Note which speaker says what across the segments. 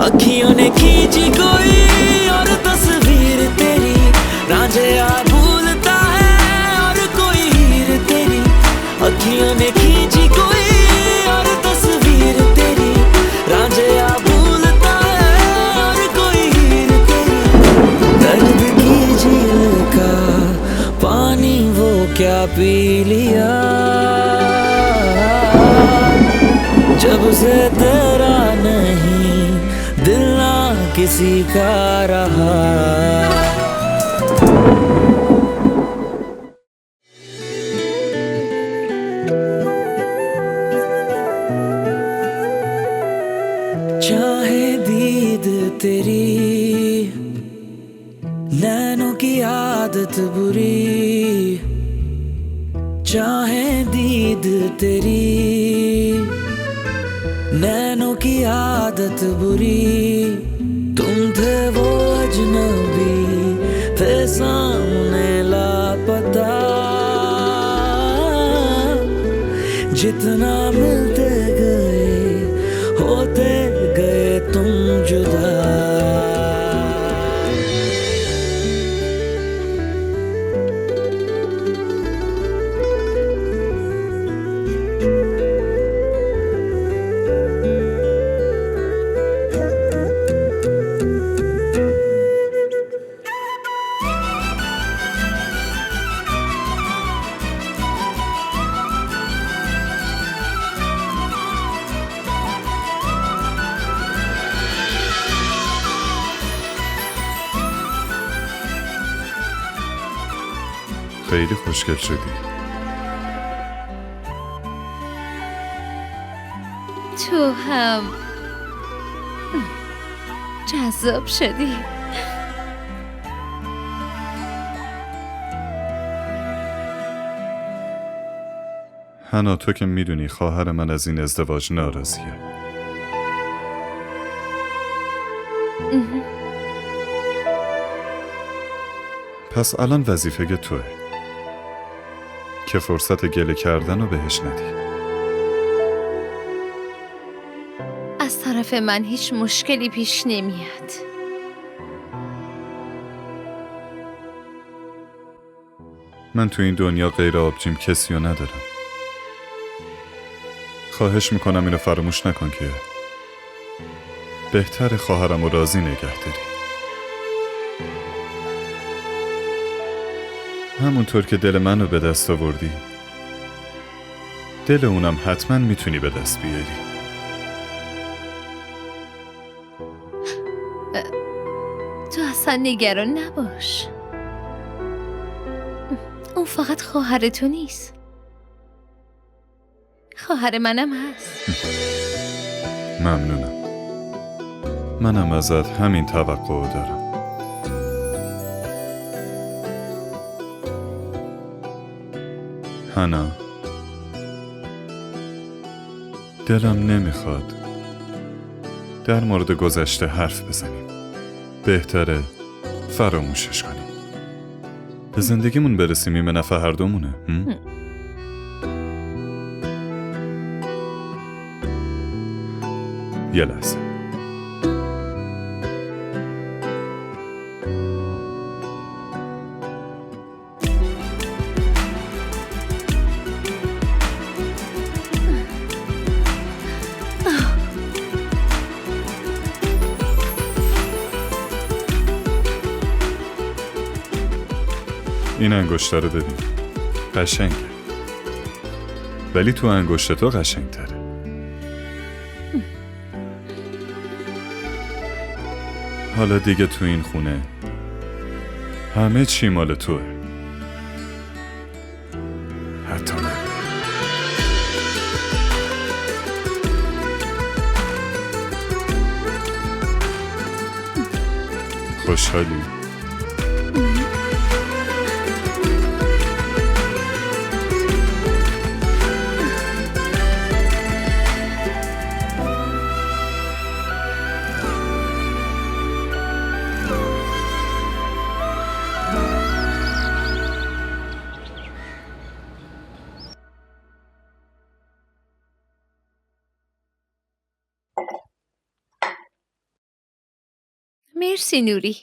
Speaker 1: अखियों ने खींची कोई और तस्वीर तेरी, रांझिया भूलता है और कोई हीर तेरी। अखियों ने खींची कोई और तस्वीर तेरी, रांझिया भूलता है और कोई हीर तेरी। दर्द की झील का पानी वो क्या पी लिया, जब से तेरा नहीं दिल ना किसी का रहा। चाहे दीद तेरी नैनों की आदत बुरी, चाहे दीद तेरी नैनों की आदत बुरी। तुम थे वो अजनबी, थे सामने लापता, जितना मिलते गए होते गए तुम जुदा।
Speaker 2: خیلی خوشگل شدی.
Speaker 3: تو هم جذاب شدی.
Speaker 2: حنا تو که میدونی خواهر من از این ازدواج ناراضیه. پس الان وظیفه توه که فرصت گله کردن رو بهش ندی.
Speaker 3: از طرف من هیچ مشکلی پیش نمیاد.
Speaker 2: من تو این دنیا غیر آبجیم کسی رو ندارم. خواهش میکنم اینو فراموش نکن که بهتر خواهرم رو راضی نگه داری. همونطور که دل منو به دست آوردی، دل اونم حتما میتونی به دست بیاری.
Speaker 3: تو اصلا نگران نباش. اون فقط خواهر تو نیست، خواهر منم هست.
Speaker 2: ممنونم. منم ازت همین توقع دارم. حنا، دلم نمیخواد در مورد گذشته حرف بزنیم. بهتره فراموشش کنیم. به زندگیمون برسیم، این به نفع هر دومونه. یه لحظه. این انگشتر رو ببین، قشنگه، ولی تو انگشت تو قشنگ‌تره. حالا دیگه تو این خونه همه چی مال توه، حتی من. خوشحالی؟
Speaker 3: مرسی نوری.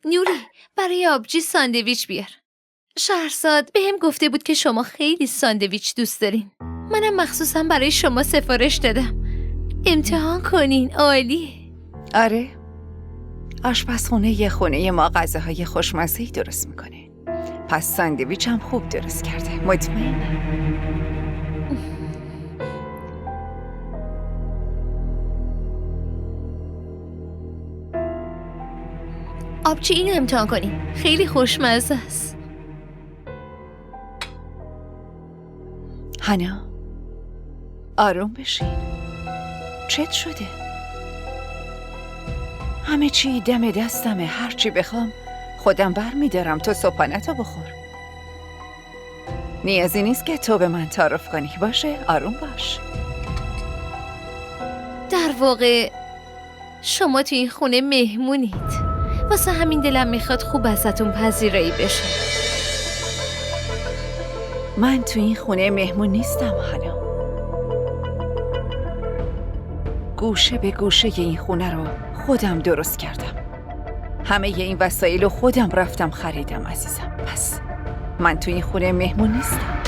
Speaker 3: نوری برای آبجی ساندویچ بیار. شهرزاد بهم گفته بود که شما خیلی ساندویچ دوست دارین. منم مخصوصا برای شما سفارش دادم. امتحان کنین، عالی.
Speaker 4: آره، آشپزخونه یه خونه ما غذاهای خوشمزه‌ای درست میکنه. پس ساندویچ هم خوب درست کرده، مطمئنم.
Speaker 3: آبجی اینو امتحان کنین، خیلی خوشمزه است.
Speaker 4: هانا، آروم بشین. چت شده؟ همه چی دم دستمه، هرچی بخوام خودم برمیدارم. تو صبحانه‌تو بخور. نیازی نیست که تو به من تعارف کنی. باشه، آروم باش.
Speaker 3: در واقع شما تو این خونه مهمونید، واسه همین دلم میخواد خوب ازتون پذیرایی بشه.
Speaker 4: من تو این خونه مهمون نیستم هانا. گوشه به گوشه این خونه رو خودم درست کردم. همه این وسایل رو خودم رفتم خریدم عزیزم. پس من تو این خونه مهمون نیستم.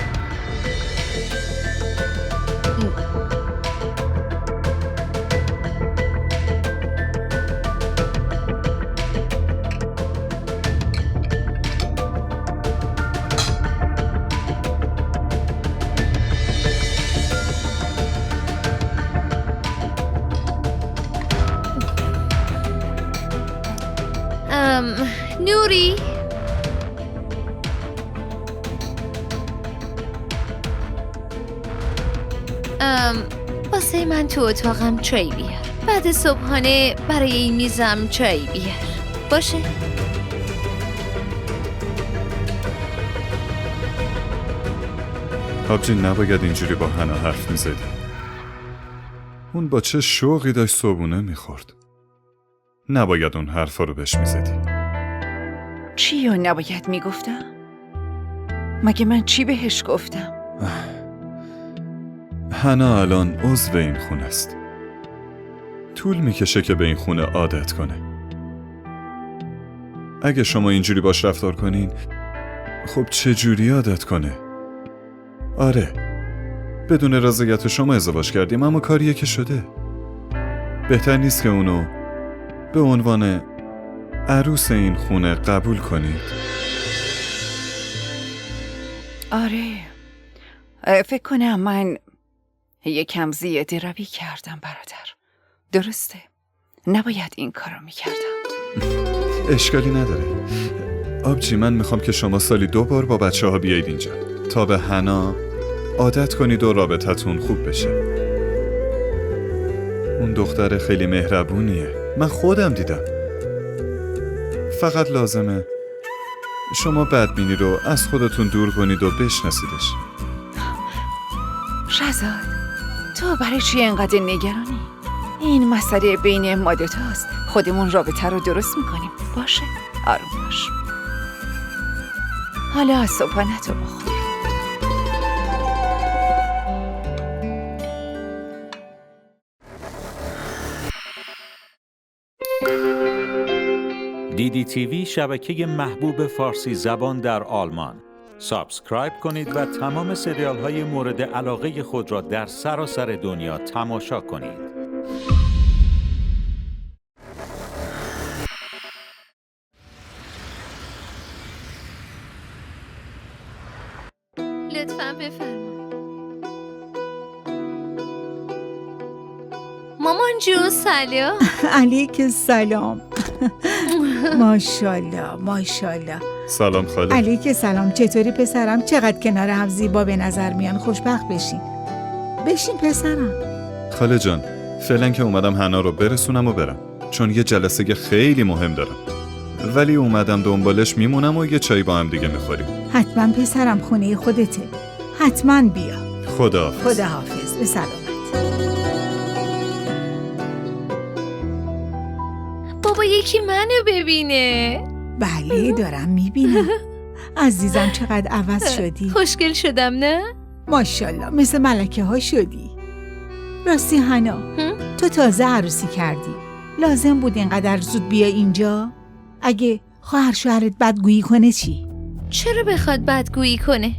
Speaker 3: نوری واسه من تو اتاقم چای بیار. بعد صبحانه برای این میزم چای بیار. باشه؟
Speaker 2: آبجی نباید اینجوری با هنا حرف میزدی. اون با چه شوقی داشت صبحونه میخورد. نباید اون حرفا رو بهش میزدی.
Speaker 4: چی رو نباید میگفتم؟ مگه من چی بهش گفتم؟
Speaker 2: هنا الان عضو این خونه است. طول میکشه که به این خونه عادت کنه. اگه شما اینجوری باش رفتار کنین، خب چجوری عادت کنه؟ آره، بدون رضایت شما ازدواج کردیم، اما کاریه که شده. بهتر نیست که اونو به عنوان عروس این خونه قبول کنید؟
Speaker 4: آره، فکر کنم من یکم زیاده روی کردم برادر. درسته، نباید این کارو میکردم.
Speaker 2: اشکالی نداره. آبجی من میخوام که شما سالی 2 بار با بچه ها بیایید اینجا تا به هنا عادت کنید و رابطتون خوب بشه. اون دختر خیلی مهربونیه، من خودم دیدم. فقط لازمه شما بدبینی رو از خودتون دور کنید و بشناسیدش.
Speaker 4: شهزاد، تو برای چی انقدر نگرانی؟ این مسئله بین ما دوتاست. خودمون رابطه رو درست میکنیم. باشه، آروم باش. حالا از صبحانه‌تو بخور.
Speaker 5: DDTV شبکه محبوب فارسی زبان در آلمان. سابسکرایب کنید و تمام سریال های مورد علاقه خود را در سراسر دنیا تماشا کنید.
Speaker 3: لطفاً بفرما. مامان جون سلام.
Speaker 6: علیک سلام. ماشاءالله ماشاءالله.
Speaker 2: سلام خاله.
Speaker 6: علیک سلام. چطوری پسرم؟ چقدر کنار هم زیبا به نظر میان. خوشبخت بشین. بشین پسرم.
Speaker 2: خاله جان، فعلا که اومدم هنا رو برسونم و برم، چون یه جلسه خیلی مهم دارم. ولی اومدم دنبالش میمونم و یه چای با هم دیگه میخوریم.
Speaker 6: حتما پسرم، خونه خودته. حتما بیا.
Speaker 2: خداحافظ.
Speaker 6: خداحافظ. به سلامت.
Speaker 3: بابا یکی منو ببینه.
Speaker 6: بله دارم میبینم. عزیزم چقدر عوض شدی.
Speaker 3: خوشگل شدم نه؟
Speaker 6: ماشاءالله مثل ملکه ها شدی. راستی هنا، تو تازه عروسی کردی، لازم بود اینقدر زود بیا اینجا؟ اگه خواهر شوهرت بدگویی کنه چی؟
Speaker 3: چرا بخواد بدگویی کنه؟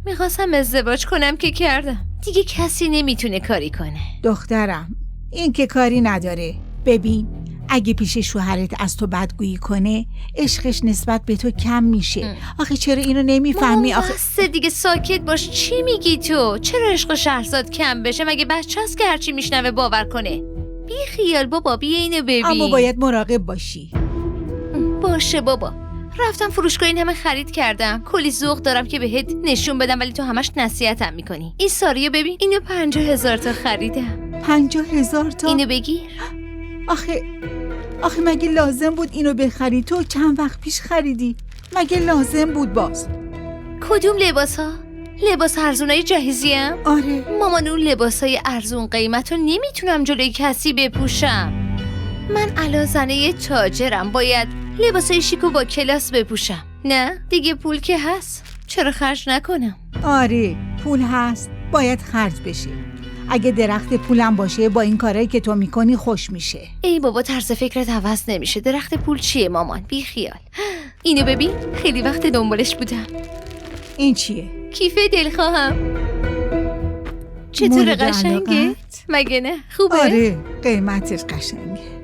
Speaker 3: میخواستم ازدواج کنم که کردم. دیگه کسی نمیتونه کاری کنه.
Speaker 6: دخترم، این که کاری نداره. ببین، اگه پیش شوهرت از تو بدگویی کنه، عشقش نسبت به تو کم میشه. آخه چرا اینو نمیفهمی؟ آخه
Speaker 3: بسه دیگه، ساکت باش. چی میگی تو؟ چرا عشق شهرزاد کم بشه؟ مگه بچه هست که هرچی میشنوه باور کنه؟ بی خیال بابا، بیا اینو ببین.
Speaker 6: اما باید مراقب باشی.
Speaker 3: باشه بابا. رفتم فروشگاه، این همه خرید کردم، کلی ذوق دارم که بهت نشون بدم، ولی تو همش نصیحتم میکنی. این ساریو ببین، اینو 50,000 تا خریدم.
Speaker 6: 50,000 تا؟
Speaker 3: اینو بگیر.
Speaker 6: آخه مگه لازم بود اینو بخری؟ تو چند وقت پیش خریدی. مگه لازم بود باز؟
Speaker 3: کدوم لباس ها؟ لباس ارزونای جهیزیم؟
Speaker 6: آره.
Speaker 3: مامان، اون لباسای ارزون قیمت رو نمیتونم جلوی کسی بپوشم. من الان زنه تاجرم، باید لباسای شیکو با کلاس بپوشم. نه دیگه پول که هست، چرا خرج نکنم؟
Speaker 6: آره، پول هست، باید خرج بشه. اگه درخت پولم باشه، با این کارهایی که تو میکنی خوش میشه.
Speaker 3: ای بابا، طرز فکرت عوض نمیشه. درخت پول چیه مامان؟ بی خیال. اینو ببین، خیلی وقت دنبالش بودم.
Speaker 6: این چیه؟
Speaker 3: کیف دلخواهم. چطور،
Speaker 6: مورد
Speaker 3: قشنگه؟
Speaker 6: علاقت؟
Speaker 3: مگه نه؟ خوبه؟
Speaker 6: آره، قیمتش قشنگه.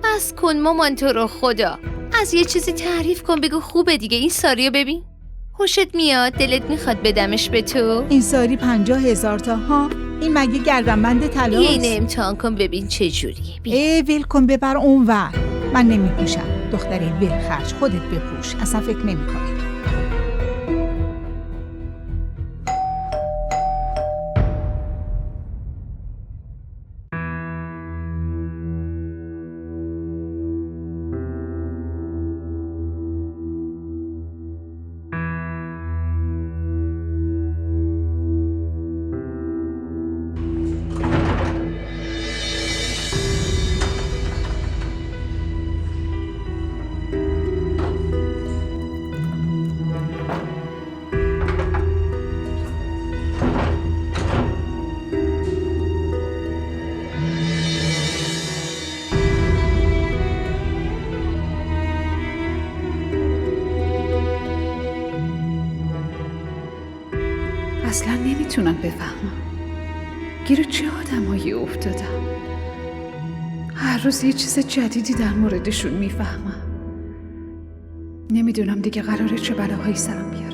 Speaker 3: بس کن مامان، تو رو خدا. از یه چیزی تعریف کن، بگو خوبه دیگه. این ساریو ببین، خوشت میاد؟ دلت میخواد بدمش به تو؟
Speaker 6: این ساری 50,000 تا ها؟ این مگه گردنبند طلاست؟
Speaker 3: اینو امتحان کن ببین چه جوریه.
Speaker 6: ول کن، ببر اونور. من نمیپوشم. دختری ول خرج، خودت بپوش. اصلا فکر نمیکنی.
Speaker 4: اصلا نمیتونم بفهمم گیر چه آدمایی افتادم. هر روز یه چیز جدیدی در موردشون میفهمم. نمیدونم دیگه قراره چه بلاهایی سرم بیارن.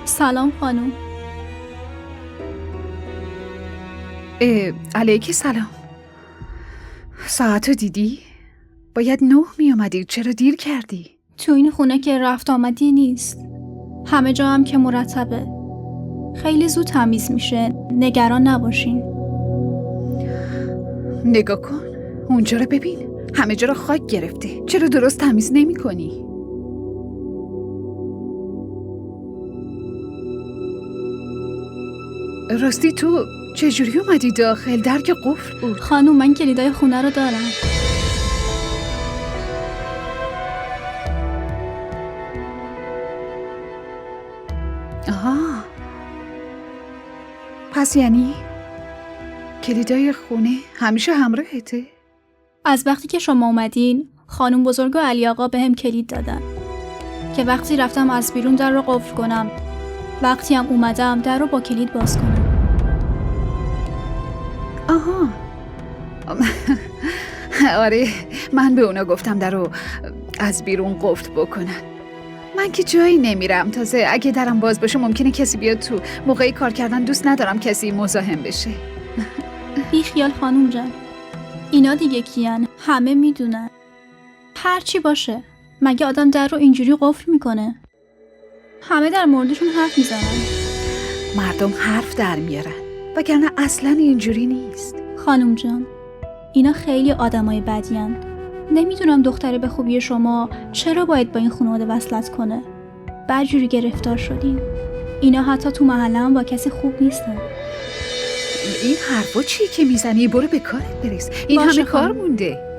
Speaker 7: سلام خانم.
Speaker 4: علیک سلام. ساعتو دیدی؟ باید 9 می اومدی. چرا دیر کردی؟
Speaker 7: تو این خونه که رفت آمدی نیست. همه جا هم که مرتبه. خیلی زود تمیز میشه. نگران نباشین.
Speaker 4: نگاه کن. اونجا رو ببین. همه جا رو خاک گرفته. چرا درست تمیز نمی کنی؟ راستی تو چجوری اومدی داخل؟ در که قفل بود.
Speaker 7: خانم، من کلیدای خونه رو دارم.
Speaker 4: آها، پس یعنی کلیدای خونه همیشه همراهته؟
Speaker 7: از وقتی که شما اومدین، خانم بزرگ و علی آقا به هم کلید دادن که وقتی رفتم از بیرون در رو قفل کنم، وقتی هم اومدم در رو با کلید باز کنم.
Speaker 4: آها. آره، من به اونا گفتم در رو از بیرون قفل بکنن. من که جایی نمیرم. تازه اگه درم باز باشه ممکنه کسی بیاد تو. موقعی کار کردن دوست ندارم کسی مزاحم بشه.
Speaker 7: بی خیال خانم جان. اینا دیگه کیان؟ همه میدونن. هر چی باشه، مگه آدم در رو اینجوری قفل میکنه؟ همه در موردشون حرف میزنن.
Speaker 4: مردم حرف در میارن، وگرنه اصلا اینجوری نیست.
Speaker 7: خانم جان، اینا خیلی آدمای بدین. نمیدونم دختره به خوبی شما چرا باید با این خانواده وصلت کنه. بدجوری گرفتار شدین. اینا حتی تو محله هم با کسی خوب نیستن.
Speaker 4: این حرفا چی که میزنی؟ برو به کارت برس. این
Speaker 7: باشه
Speaker 4: همه کار
Speaker 7: خانم.
Speaker 4: مونده.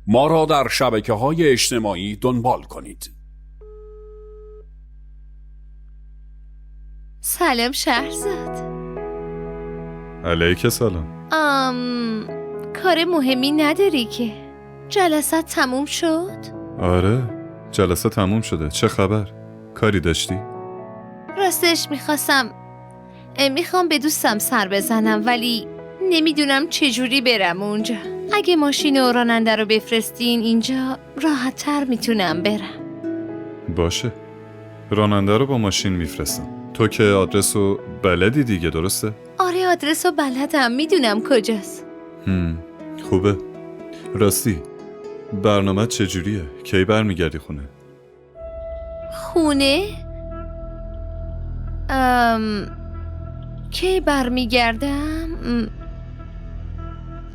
Speaker 8: ما را در شبکه‌های اجتماعی دنبال کنید.
Speaker 3: سلام شهرزاد.
Speaker 2: علیک سلام.
Speaker 3: کار مهمی نداری که؟ جلسات تموم شد؟
Speaker 2: آره، جلسه تموم شده. چه خبر؟ کاری داشتی؟
Speaker 3: راستش میخوام به دوستم سر بزنم ولی نمیدونم چجوری برم اونجا. اگه ماشین و راننده رو بفرستین اینجا راحت تر میتونم برم.
Speaker 2: باشه، راننده رو با ماشین میفرستم. تو که آدرس رو بلدی دیگه، درسته؟
Speaker 3: آره آدرس رو بلدم، میدونم کجاست.
Speaker 2: خوبه. راستی برنامه چجوریه؟ کی برمیگردی خونه؟
Speaker 3: خونه؟ کی برمیگردم؟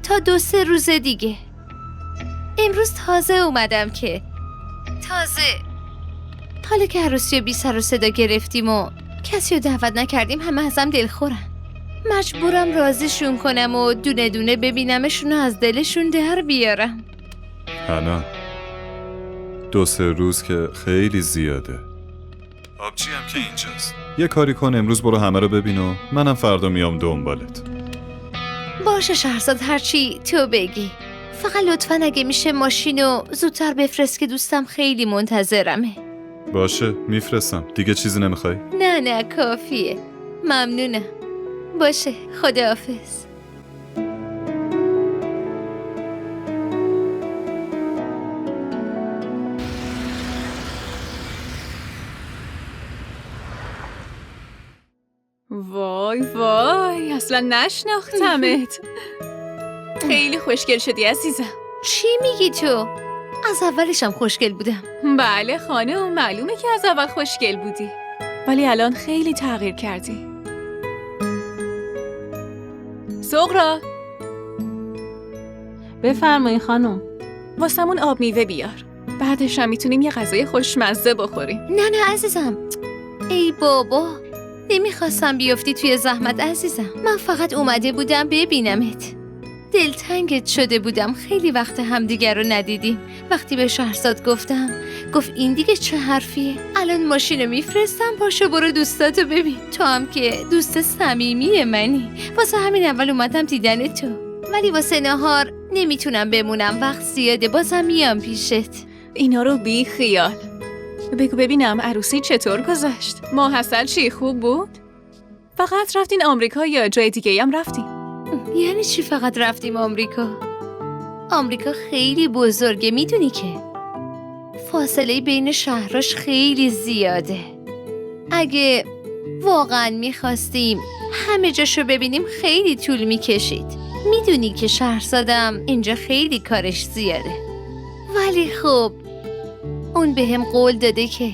Speaker 3: تا 2-3 روز دیگه. امروز تازه اومدم که حالا که عروسی بی سر و صدا گرفتیم و کسی رو دعوت نکردیم همه ازم دلخورن. مجبورم راضیشون کنم و دونه دونه ببینمشون و از دلشون در بیارم.
Speaker 2: حنا 2-3 روز که خیلی زیاده. آبجی هم که اینجاست. یه کاری کن امروز برو همه رو ببین و منم فردا میام دنبالت.
Speaker 3: باشه شهرزاد، هرچی تو بگی. فقط لطفاً اگه میشه ماشینو زودتر بفرست که دوستم خیلی منتظرمه.
Speaker 2: باشه میفرستم. دیگه چیزی نمیخوای؟
Speaker 3: نه کافیه. ممنونم. باشه، خداحافظ.
Speaker 9: وای اصلا نشناختمت. خیلی خوشگل شدی عزیزم.
Speaker 3: چی میگی تو؟ از اولشم خوشگل بودم.
Speaker 9: بله خانم، معلومه که از اول خوشگل بودی ولی الان خیلی تغییر کردی. سغرا
Speaker 10: بفرمایید خانم.
Speaker 9: واسمون آب میوه بیار، بعدش هم میتونیم یه غذای خوشمزه بخوریم.
Speaker 3: نه عزیزم. ای بابا، نمیخواستم بیفتی توی زحمت عزیزم. من فقط اومده بودم ببینمت. دلتنگت شده بودم، خیلی وقت همدیگر رو ندیدیم. وقتی به شهرزاد گفت این دیگه چه حرفیه؟ الان ماشینو میفرستم، پاشو برو دوستاتو ببین. تو هم که دوست صمیمی منی، واسه همین اول اومدم دیدن تو. ولی واسه نهار نمیتونم بمونم، وقت زیاده، بازم میام پیشت.
Speaker 9: اینا رو بی خیال. بگو ببینم عروسی چطور گذشت؟ ماحصل چی، خوب بود؟ فقط رفتین آمریکا یا جای دیگه هم رفتین؟
Speaker 3: یعنی چی فقط رفتیم آمریکا؟ آمریکا خیلی بزرگه، میدونی که فاصله بین شهراش خیلی زیاده. اگه واقعا میخواستیم همه جاشو ببینیم خیلی طول میکشید. میدونی که شهرزادم اینجا خیلی کارش زیاده. ولی خب اون بهم قول داده که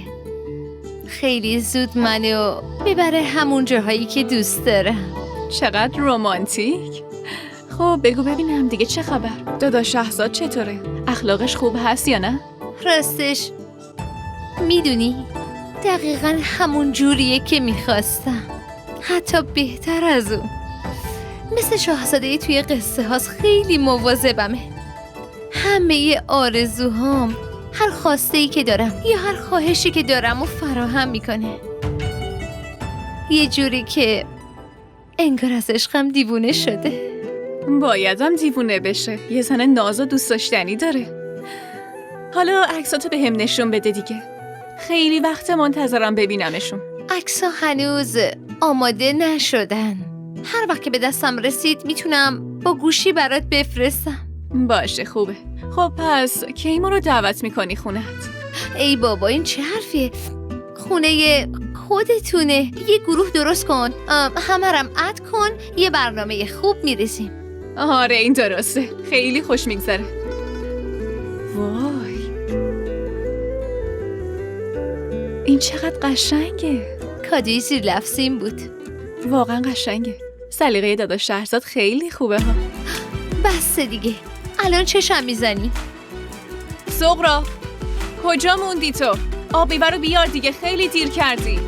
Speaker 3: خیلی زود منو ببره همون جاهایی که دوست دارم.
Speaker 9: چقدر رمانتیک. خب بگو ببینم دیگه چه خبر؟ داداش شهرزاد چطوره؟ اخلاقش خوب هست یا نه؟
Speaker 3: راستش میدونی دقیقاً همون جوریه که میخواستم، حتی بهتر از اون. مثل شاهزاده توی قصه هاست، خیلی مواظبمه. همه آرزوهام، هر خواسته‌ای که دارم یا هر خواهشی که دارم و فراهم میکنه. یه جوری که انگار از عشقم دیوونه شده.
Speaker 9: بایدم دیوونه بشه، یه زن ناز و دوست داشتنی داره. حالا عکساتو به هم نشون بده دیگه، خیلی وقت منتظرم ببینمشون.
Speaker 3: عکس‌ها هنوز آماده نشدن. هر وقت که به دستم رسید میتونم با گوشی برات بفرستم.
Speaker 9: باشه خوبه. خب پس کی ما رو دعوت میکنی خونت؟
Speaker 3: ای بابا این چه حرفیه؟ خونه خودتونه. یه گروه درست کن، همه رم اد کن، یه برنامه خوب میریزیم.
Speaker 9: آره این درسته، خیلی خوش میگذره. وای این چقدر قشنگه.
Speaker 3: کادوی زیر لفظیم بود.
Speaker 9: واقعا قشنگه. سلیقه داداش شهرزاد خیلی خوبه ها.
Speaker 3: بس دیگه، الان چشم میزنی؟
Speaker 9: سغرا کجا موندی تو؟ آب میبر رو بیار دیگه، خیلی دیر کردی.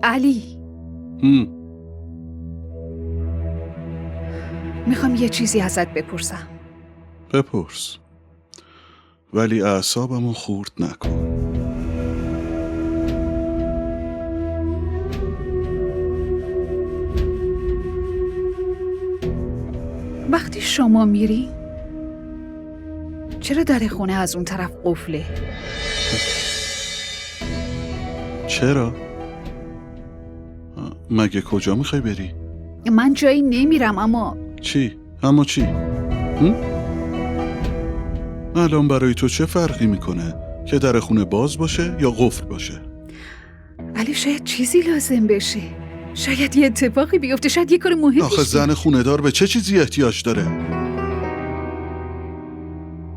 Speaker 4: علی میخوام یه چیزی ازت بپرسم.
Speaker 10: بپرس، ولی اعصابمو خورد نکن.
Speaker 4: وقتی شما میری چرا در خونه از اون طرف قفله؟
Speaker 10: چرا؟ مگه کجا میخوای بری؟
Speaker 4: من جایی نمیرم. اما
Speaker 10: چی؟ اما چی؟ الان برای تو چه فرقی میکنه که در خونه باز باشه یا قفل باشه؟
Speaker 4: علی شاید چیزی لازم بشه، شاید یه اتفاقی بیفته، شاید یه کار مهمی.
Speaker 10: آخه زن خونه دار به چه چیزی احتیاج داره؟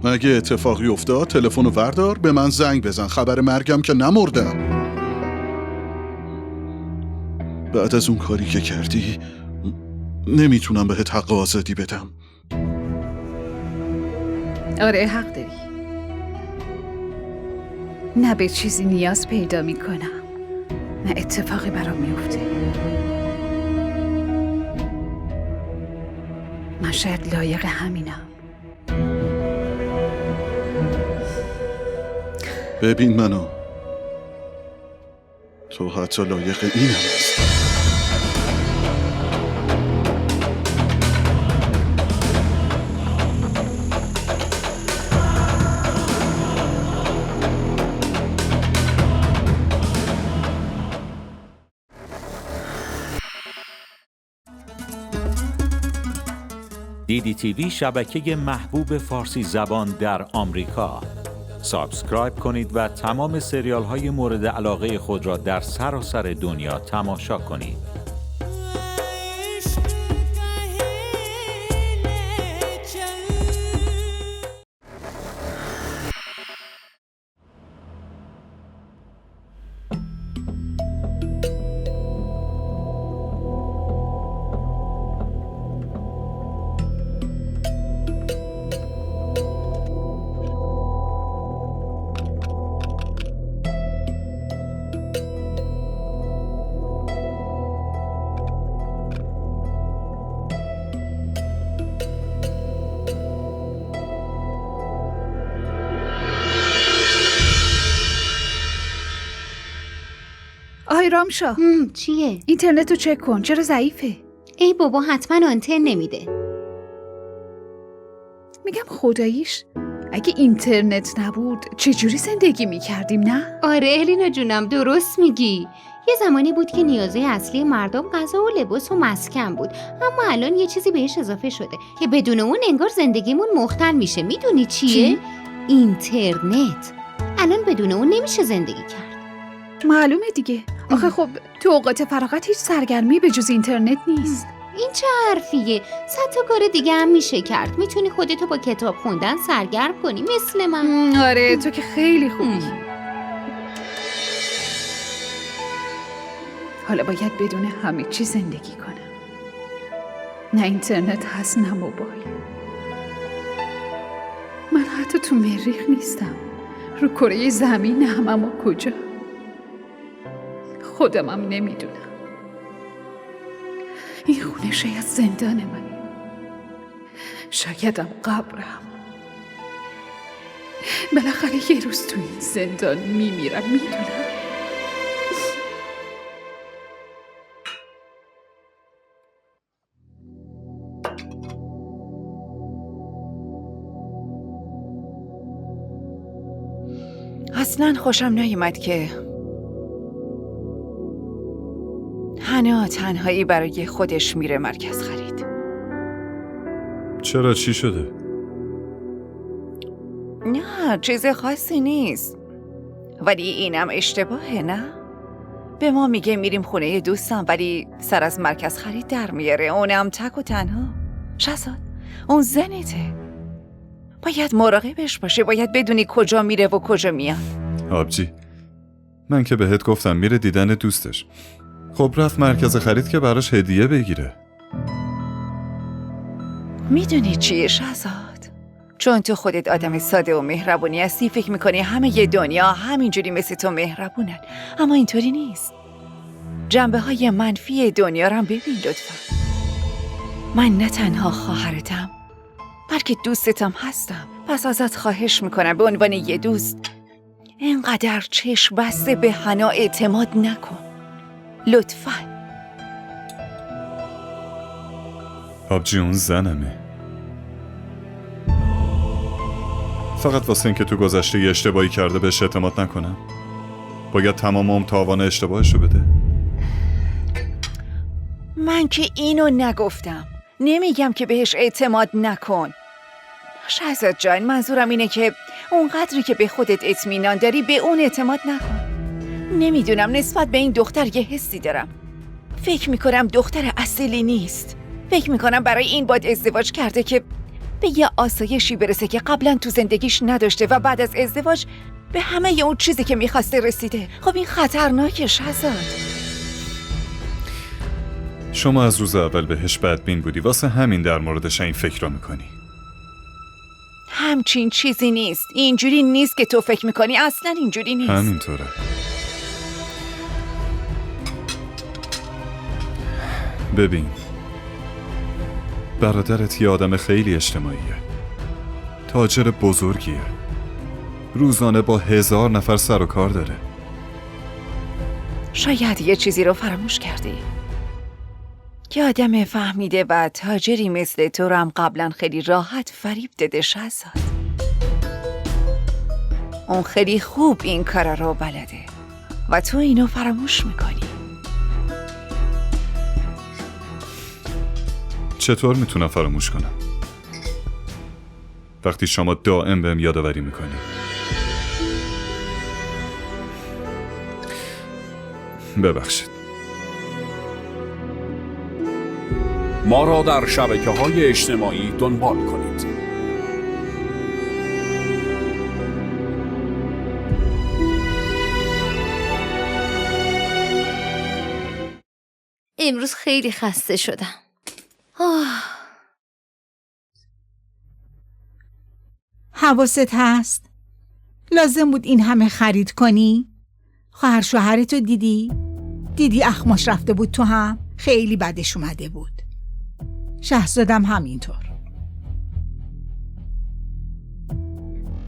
Speaker 10: مگه اتفاقی افتاد تلفن رو وردار به من زنگ بزن، خبر مرگم که نمردم. بعد از اون کاری که کردی نمیتونم بهت حق آزادی بدم.
Speaker 4: آره حق داری. نه به چیزی نیاز پیدا میکنم نه اتفاقی برام میفته. من شاید لایق همینم.
Speaker 10: ببین منو، تو حتی لایق اینم هستی.
Speaker 5: DDTV شبکه محبوب فارسی زبان در آمریکا. سابسکرایب کنید و تمام سریال های مورد علاقه خود را در سراسر دنیا تماشا کنید.
Speaker 4: آهای رامشا،
Speaker 11: چیه؟
Speaker 4: اینترنتو چک کن، چرا ضعیفه؟
Speaker 11: ای بابا حتما آنتن نمیده.
Speaker 4: میگم خداییش اگه اینترنت نبود چجوری زندگی میکردیم نه؟
Speaker 11: آره الینا جونم درست میگی. یه زمانی بود که نیازهای اصلی مردم غذا و لباس و مسکن بود، اما الان یه چیزی بهش اضافه شده که بدون اون انگار زندگیمون مختل میشه. میدونی چیه؟ اینترنت. الان بدون اون نمیشه زندگی کرد.
Speaker 4: معلومه دیگه. آخه خب تو اوقات فراغت هیچ سرگرمی به جز اینترنت نیست.
Speaker 11: این چه حرفیه؟ 100 تا کار دیگه هم میشه کرد. میتونی خودتو با کتاب خوندن سرگرم کنی مثل من.
Speaker 4: آره تو که خیلی خوبی. حالا باید بدون همه چی زندگی کنم. نه اینترنت هست نه موبایل. من حتی تو مریخ نیستم. رو کره زمینم، اما کجا؟ خودمم نمیدونم. این خونه شاید زندان منه، شایدم قبرم. بالاخره یه روز تو این زندان میمیرم، میدونم.
Speaker 12: اصلا خوشم نیومد که حنا تنهایی برای خودش میره مرکز خرید.
Speaker 2: چرا چی شده؟
Speaker 12: نه چیز خاصی نیست، ولی اینم اشتباهه نه؟ به ما میگه میریم خونه دوستم ولی سر از مرکز خرید در میاره، اونم تک و تنها. شهزاد اون زنته، باید مراقبش باشه، باید بدونی کجا میره و کجا میاد.
Speaker 2: آبجی من که بهت گفتم میره دیدن دوستش. خب رفت مرکز خرید که براش هدیه بگیره.
Speaker 12: میدونی چیه شهزاد؟ چون تو خودت آدم ساده و مهربونی هستی فکر میکنی همه ی دنیا همینجوری مثل تو مهربونن، اما اینطوری نیست. جنبه های منفی دنیا رو هم ببین لطفا. من نه تنها خواهرتم بلکه دوستتم هستم، پس ازت خواهش میکنم به عنوان یه دوست اینقدر چشم بسته به حنا اعتماد نکن لطفا.
Speaker 2: آبجی اون زنمه، فقط واسه این که تو گذشته یه اشتباهی کرده بهش اعتماد نکنم باید تمام تاوان اشتباهشو بده؟
Speaker 12: من که اینو نگفتم، نمیگم که بهش اعتماد نکن شهزاد جان، منظورم اینه که اون قدری که به خودت اطمینان داری به اون اعتماد نکن. نمیدونم نسبت به این دختر یه حسی دارم، فکر میکنم دختر اصلی نیست، فکر میکنم برای این باید ازدواج کرده که به یه آسایشی برسه که قبلا تو زندگیش نداشته و بعد از ازدواج به همه اون چیزی که میخواسته رسیده. خب این خطرناکه شهزاد.
Speaker 2: شما از روز اول بهش بدبین بودی، واسه همین در موردش این فکر را میکنی.
Speaker 12: همچین چیزی نیست، اینجوری نیست که تو فکر میکنی، اصلا اینجوری نیست.
Speaker 2: همینطوره. ببین برادرت یه آدم خیلی اجتماعیه، تاجر بزرگیه، روزانه با 1000 نفر سر و کار داره.
Speaker 12: شاید یه چیزی رو فراموش کردی که آدم فهمیده و تاجری مثل تو رو هم قبلا خیلی راحت فریب داده شهزاد. اون خیلی خوب این کار رو بلده و تو اینو فراموش میکنی.
Speaker 2: چطور میتونم فراموش کنم وقتی شما دائم بهم یادآوری میکنی؟ ببخشید.
Speaker 8: ما را در شبکه‌های اجتماعی دنبال کنید.
Speaker 3: امروز خیلی خسته شدم.
Speaker 6: حواست هست؟ لازم بود این همه خرید کنی؟ خواهر شوهرتو دیدی اخماش رفته بود تو هم؟ خیلی بدش اومده بود. شهزادم همینطور.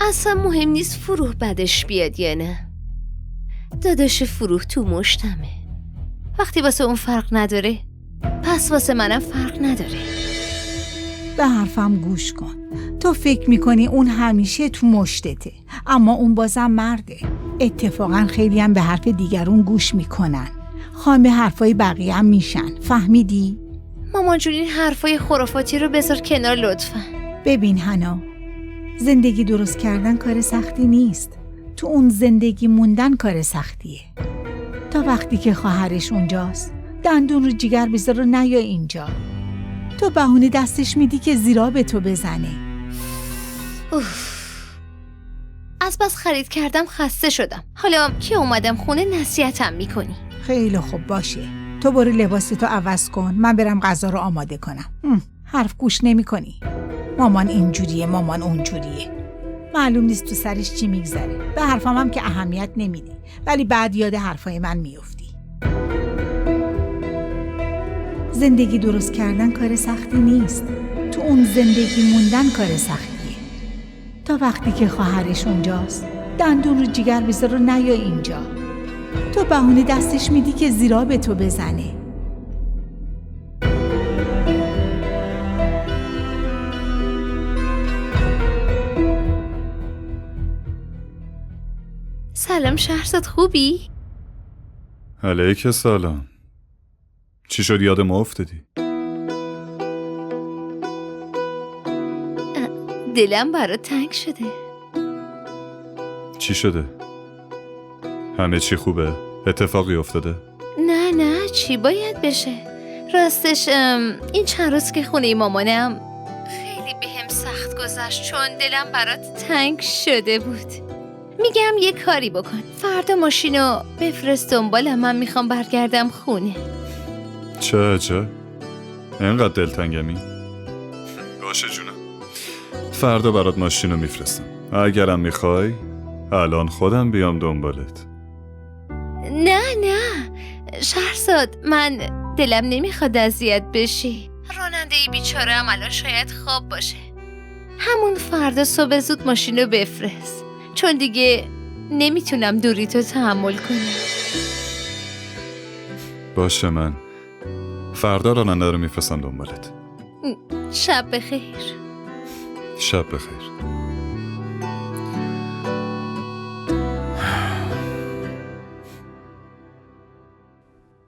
Speaker 3: اصلا مهم نیست فروح بدش بیاد یا نه. داداش فروح تو مشتمه. وقتی واسه اون فرق نداره پس واسه منم فرق نداره.
Speaker 6: به حرفم گوش کن. تو فکر میکنی اون همیشه تو مشتته، اما اون بازم مرده. اتفاقا خیلی هم به حرف دیگرون گوش میکنن، خامه حرفای بقیه هم میشن. فهمیدی؟
Speaker 3: مامان جون این حرفای خرافاتی رو بذار کنار لطفا.
Speaker 6: ببین حنا، زندگی درست کردن کار سختی نیست، تو اون زندگی موندن کار سختیه. تا وقتی که خواهرش اونجاست دندون رو جیگر بذار و نیا اینجا. تو بهونه دستش میدی که زیرا به تو بزنه.
Speaker 3: از بس خرید کردم خسته شدم. حالا که اومدم خونه نصیحتم میکنی.
Speaker 6: خیلی خوب باشه، تو برو لباستو عوض کن، من برم غذا رو آماده کنم. حرف گوش نمی کنی. مامان اینجوریه، مامان اونجوریه. معلوم نیست تو سرش چی میگذره. به حرفم هم که اهمیت نمیدی، ولی بعد یاد حرفای من میافتی. زندگی درست کردن کار سختی نیست، تو اون زندگی موندن کار سختیه. تا وقتی که خواهرش اونجاست دندون رو جیگر بذار و نیا اینجا. تو بهونه دستش میدی که زیرا به تو بزنه.
Speaker 3: سلام شهرزاد، خوبی؟
Speaker 2: علیک سلام. چی شد یاد ما افتادی؟
Speaker 3: دلم برات تنگ شده.
Speaker 2: چی شده؟ همه چی خوبه؟ اتفاقی افتاده؟
Speaker 3: نه چی باید بشه؟ راستش این چند روز که خونه مامانم خیلی بهم سخت گذشت چون دلم برات تنگ شده بود. میگم یه کاری بکن، فردا ماشینو بفرست دنبالم، من میخوام برگردم خونه.
Speaker 2: چه عجب، اینقدر دلتنگمی؟ باشه جونم، فردا برات ماشینو میفرستم. اگرم میخوای الان خودم بیام دنبالت.
Speaker 3: نه شهرزاد، من دلم نمیخواد اذیت بشی. راننده بیچاره هم الان شاید خواب باشه. همون فردا صبح زود ماشینو بفرست، چون دیگه نمیتونم دوری تو تحمل کنم.
Speaker 2: باشه، من فردا راننده رو میفرستم دنبالت.
Speaker 3: شب بخیر.
Speaker 2: شب بخیر.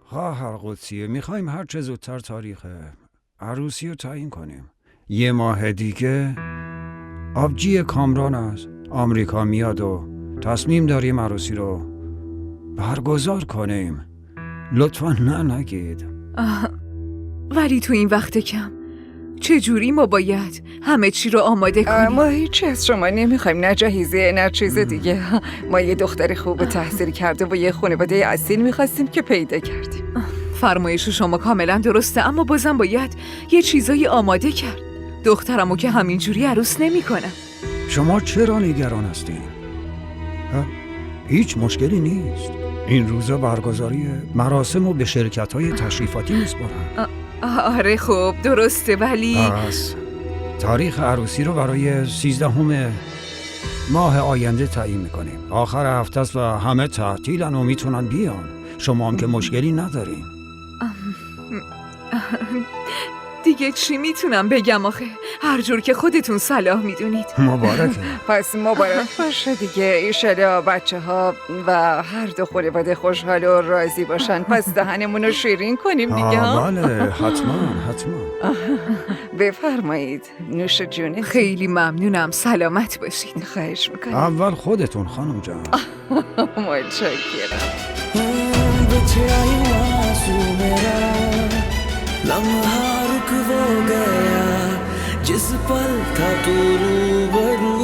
Speaker 13: خواهر قدسیه، میخوایم هر چه زودتر تاریخ عروسی رو تعیین کنیم. 1 ماه دیگه آبجی کامران از آمریکا میاد و تصمیم داریم عروسی رو برگزار کنیم. لطفاً نگید.
Speaker 9: ولی تو این وقت کم چجوری ما باید همه چی رو آماده کنیم؟
Speaker 12: ما هیچی از شما نمیخوایم، نه جهیزیه نه چیز دیگه. ما یه دختر خوب تحصیل کرده و یه خانواده اصیل میخواستیم که پیدا کردیم.
Speaker 9: فرمایش شما کاملا درسته، اما بازم باید یه چیزایی آماده کرد. دخترمو که همینجوری عروس نمیکنم.
Speaker 13: شما چرا نگران هستین؟ هیچ مشکلی نیست. این روزا برگزاری مراسم رو به شرکت‌های تشریفاتی میسپارن.
Speaker 9: آره خب درسته، ولی
Speaker 13: پس تاریخ عروسی رو برای 13 ماه آینده تعیین میکنیم. آخر هفته است و همه تعطیلن و میتونن بیان. شما هم که مشکلی ندارین.
Speaker 9: دیگه چی میتونم بگم آخه؟ هر جور که خودتون صلاح میدونید.
Speaker 13: مبارکه.
Speaker 12: پس مبارک باشه دیگه. ایشالا بچه ها و هر دو خانواده خوشحال و راضی باشن. پس دهنمون رو شیرین کنیم دیگه.
Speaker 13: بله حتما.
Speaker 12: بفرمایید، نوش جونه.
Speaker 9: خیلی ممنونم، سلامت باشید.
Speaker 12: خواهش میکنم.
Speaker 13: اول خودتون خانم جان.
Speaker 12: متشکرم.
Speaker 1: लम्हा रुक वो गया जिस पल था तू रूबरू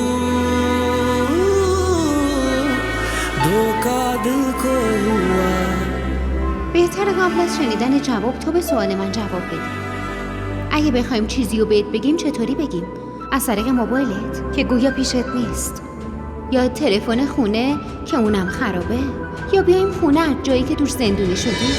Speaker 1: धोखा दिल को हुआ.
Speaker 11: بهتره قبل از شنیدن جواب تو به سوال من جواب بدی. اگه بخوایم چیزی رو بهت بگیم چطوری بگیم؟ از طریق موبایلت که گویا پیشت نیست، یا تلفن خونه که اونم خرابه، یا بیایم خونه جایی که توش زندونی شدی؟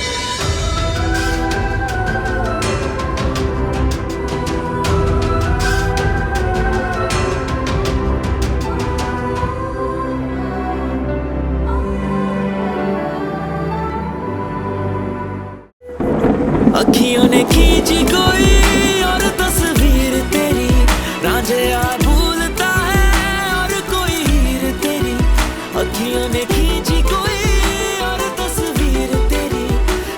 Speaker 1: अखियों ने खींची कोई और तस्वीर तेरी रांझिया भूलता है और कोई हीर तेरी. अखियों ने खींची कोई और तस्वीर तेरी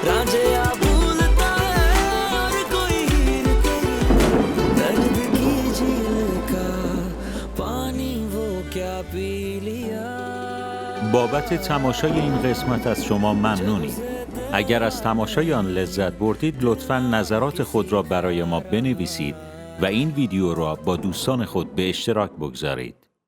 Speaker 1: रांझिया भूलता है और कोई हीर तेरी. दर्द की झील का पानी वो क्या पी लिया.
Speaker 5: بابت تماشای این قسمت از شما ممنونیم. اگر از تماشای آن لذت بردید لطفاً نظرات خود را برای ما بنویسید و این ویدیو را با دوستان خود به اشتراک بگذارید.